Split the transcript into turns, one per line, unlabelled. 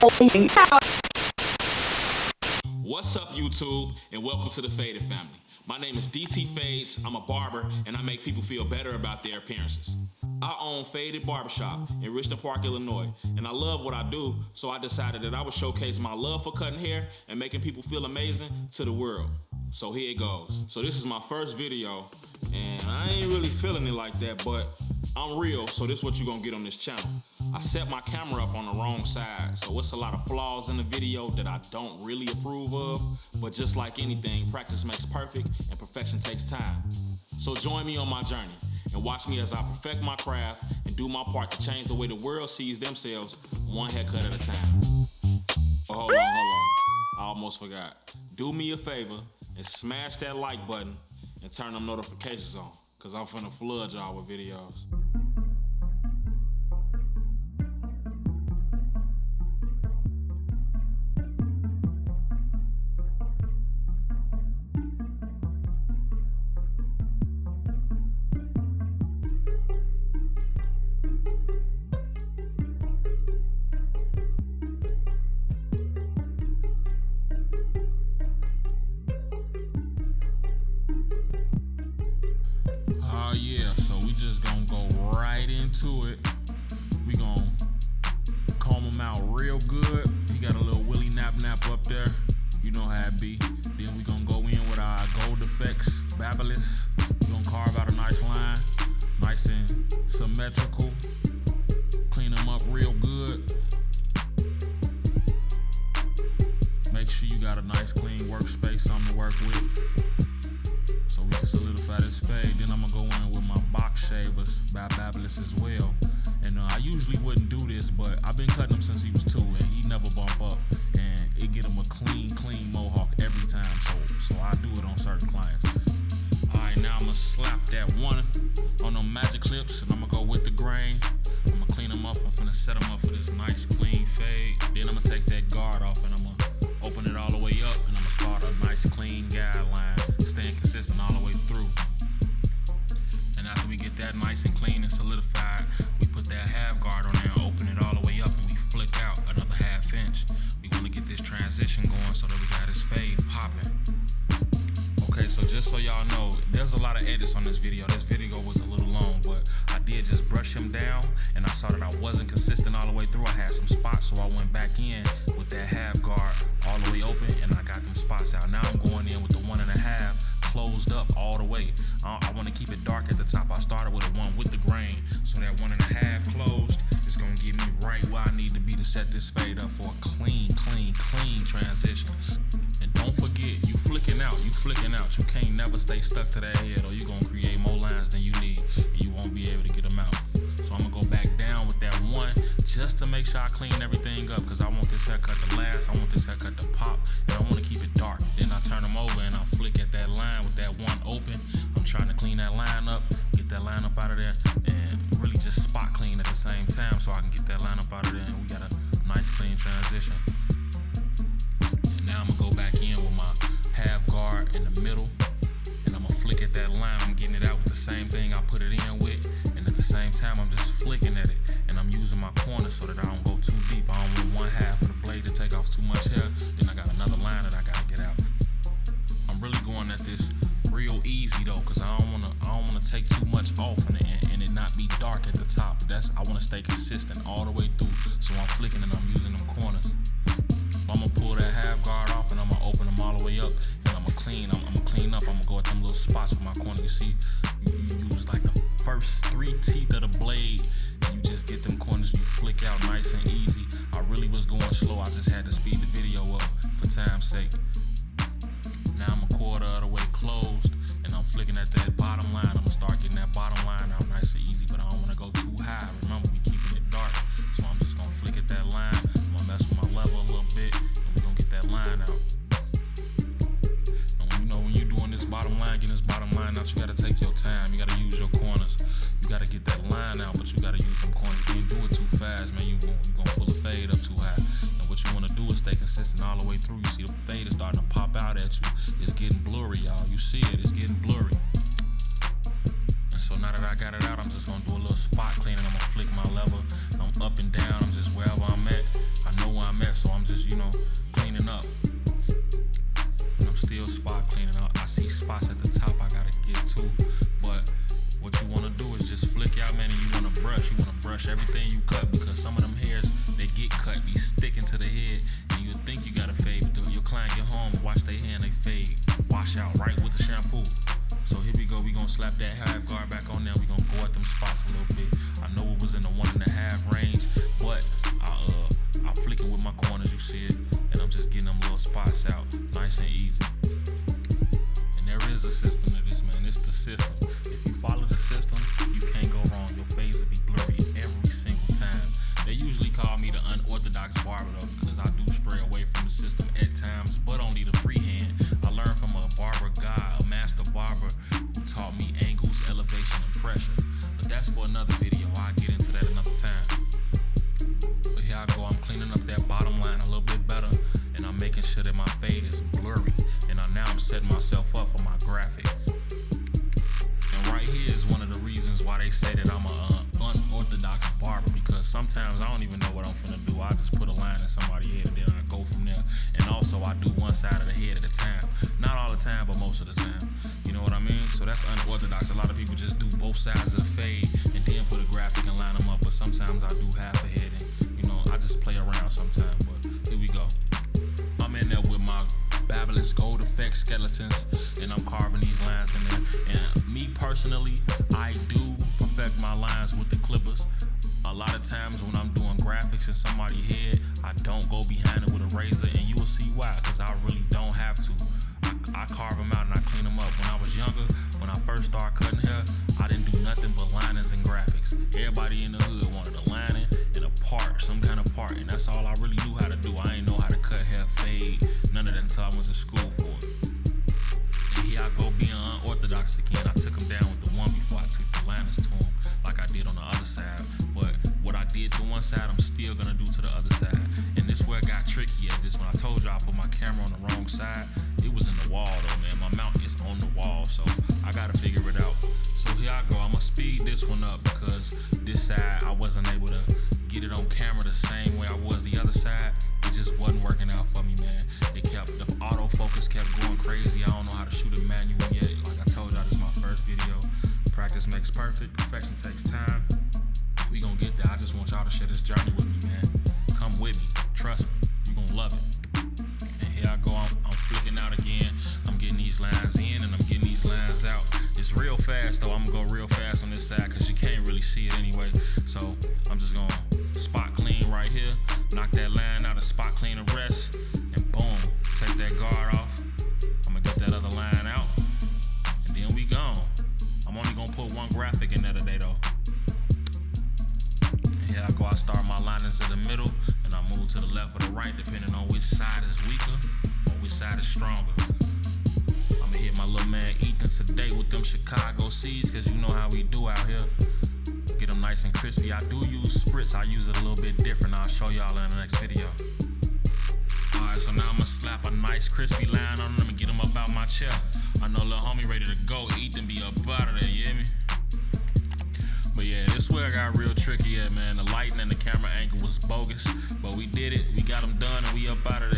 What's up, YouTube, and welcome to the Faded family. My name is DT Fades. I'm a barber, and I make people feel better about their appearances. I own Faded Barbershop in Richland Park, Illinois, and I love what I do, so I decided that I would showcase my love for cutting hair and making people feel amazing to the world. So here it goes. So this is my first video, and I ain't really feeling it like that, but I'm real, so this is what you're gonna get on this channel. I set my camera up on the wrong side, so it's a lot of flaws in the video that I don't really approve of, but just like anything, practice makes perfect and perfection takes time. So join me on my journey and watch me as I perfect my craft and do my part to change the way the world sees themselves one haircut at a time. Oh, hold on. I almost forgot. Do me a favor and smash that like button and turn them notifications on, cause I'm finna flood y'all with videos. Yeah, so we just gonna go right into it. We gonna comb him out real good. He got a little willy nap up there. You know how it be. Then we gonna go in with our gold effects Babyliss. We gonna carve out a nice line, nice and symmetrical. Clean him up real good. Make sure you got a nice clean workspace, something to work with, so we can solidify this fade. Then I'm gonna go in with my box shavers by Babyliss as well. And I usually wouldn't do this, but I've been cutting him since he was 2, and he never bump up. And it get him a clean mohawk every time. So I do it on certain clients. All right, now I'm gonna slap that one on them magic clips, and I'm gonna go with the grain. I'm gonna clean them up. I'm finna set them up for this nice clean fade. Then I'm gonna take that guard off, and I'm gonna open it all the way up, and I'm gonna start a nice clean guideline, staying consistent all the way through. And after we get that nice and clean and solidified, we put that half guard on there and open it all the way up, and we flick out another 1/2 inch. We want to get this transition going so that we got this fade popping. Okay, so just so y'all know, there's a lot of edits on this video. This video was a little long, but I did just brush him down, and I saw that I wasn't consistent all the way through. I had some spots, so I went back in with that half guard all the way open, and I got them spots out. Now I'm going in with the 1.5 closed up all the way. I want to keep it dark at the top. I started with a 1 with the grain, so that 1.5 closed is gonna get me right where I need to be to set this fade up for a clean transition. And don't forget, you flicking out. You can't never stay stuck to that head, or you're gonna create more lines than you need, and you won't be able to get them out. So I'm gonna go back down with that 1 just to make sure I clean everything up, because I want this haircut to last, I want this haircut to pop, and I want to keep it dark. Then I turn them over and I flick at that line with that 1 open. I'm trying to clean that line up, get that line up out of there, and really just spot clean at the same time so I can get that line up out of there, and we got a nice clean transition. And now I'm gonna go back in with my half guard in the middle, and I'm gonna flick at that line. I'm getting it out with the same thing I put it in with, and at the same time I'm just flicking at it, and I'm using my corners so that I don't go too deep. I don't want 1/2 of the blade to take off too much hair. Then I got another line that I gotta get out. I'm really going at this real easy though, cause I don't wanna take too much off and it not be dark at the top. I wanna stay consistent all the way through. So I'm flicking and I'm using them corners. I'm gonna pull that half guard off, and I'm gonna open them all the way up, and I'm gonna clean up. I'm gonna go at them little spots with my corner. You see, you use like the first 3 teeth of the blade, and you just get them corners, you flick out nice and easy. I really was going slow. I just had to speed the video up for time's sake. Now I'm a 1/4 of the way closed, and I'm flicking at that bottom line. I'm gonna start getting that bottom line out nice and easy, but I don't wanna go too high. Remember, we keeping it dark, so I'm just gonna flick at that line. I'm gonna mess with my level a little bit, and we're gonna get that line out. And you know, when you're doing this bottom line, getting this bottom line out, you gotta take your time. You gotta use your corners. You gotta get that line out, but you gotta use them corners. You can't do it too fast, man. You gonna pull the fade up too high. And what you wanna do is stay consistent all the way through. You see the fade is starting to pop out at you. It's getting blurry, y'all. You see it, it's getting blurry. And so now that I got it out, I'm just gonna do a little spot cleaning. I'm gonna flick my lever. I'm up and down. I'm just wherever I'm at. I know where where I'm at, so I'm just, cleaning up. And I'm still spot cleaning up. I see spots at the top I gotta get to. But what you wanna do is just flick out, man, and you wanna brush everything you cut, because some of them hairs, they get cut, be sticking to the head, and you think you got a fade, but your client get home and wash their hair and they fade. Wash out right with the shampoo. So here we go, we gonna slap that half guard back on there, we gonna go at them spots a little bit. I know it was in the 1.5 range, but I flick it with my corners, you see it, and I'm just getting them little spots out, nice and easy. And there is a system to this, man, it's the system. If you follow the system, you can't go wrong. Your fades will be blurry every single time. They usually call me the unorthodox barber though, because I do stray away from the system at times, but only the freehand. I learned from a barber guy, a master barber, who taught me angles, elevation, and pressure. But that's for another video. I'll get into that another time. But here I go. I'm cleaning up that bottom line a little bit better, and I'm making sure that my fade is blurry. And now I'm setting myself up for my graphic. And right here is one of the reasons why they say that I'm a unorthodox barber, because sometimes I don't even know what I'm finna do. I just put a line in somebody's head and then I go from there. And also I do one side of the head at a time. Not all the time, but most of the time. You know what I mean? So that's unorthodox. A lot of people just do both sides of the fade and then put a graphic and line them up. But sometimes I do half a head and, I just play around sometimes. But here we go. I'm in there with my Babylon's Gold Effect skeletons, and I'm carving these lines in there. And me personally, I do perfect my lines with the clippers. A lot of times when I'm doing graphics in somebody's head, I don't go behind it with a razor, and you will see why, because I really don't have to. I carve them out and I clean them up. When I was younger, when I first started cutting hair, I didn't do nothing but linings and graphics. Everybody in the hood wanted a lining and a part, some kind of part, and that's all I really knew how to do. I ain't know how to cut hair, fade, none of that until I went to school for it. And here I go being unorthodox again. I took them down with the one before I took the liners to them, like I did on the other side. But what I did to one side, I'm still gonna do to the other side. And this where it got tricky at. This when I told you I put my camera on the wrong side, it was in the wall though, man. My mount is on the wall, so I gotta figure it out. So here I go. I'ma speed this one up because this side I wasn't able to get it on camera the same way I was the other side. It just wasn't working out for me, man. The autofocus kept going crazy. I don't know how to shoot a manual yet. Like I told y'all, this is my first video. Practice makes perfect. Perfection takes time. We gonna get there. I just want y'all to share this journey with me, man. Come with me. Trust me. You gonna love it. And here I go. I'm flicking out again. I'm getting these lines in and I'm getting these lines out. It's real fast though. I'm gonna go real fast on this side because you can't really see it anyway. So I'm just gonna spot clean right here. Knock that line out and spot clean the rest. And boom. Take that guard off. I'm gonna get that other line out. And then we gone. I'm only gonna put one graphic in there today though. And here I go. I start my linings in the middle and I move to the left or the right depending on which side is weaker or which side is stronger. I'm gonna hit my little man Ethan today with them Chicago seeds, cause you know how we do out here. Get them nice and crispy. I do use spritz. I use it a little bit different. I'll show y'all in the next video. Alright, so now I'm gonna slap a nice crispy line on them and get them up out my chair. I know little homie ready to go. Ethan be up out of there, you hear me? But yeah, this where I got real tricky at, man. The lighting and the camera angle was bogus, but we did it. We got them done and we up out of there.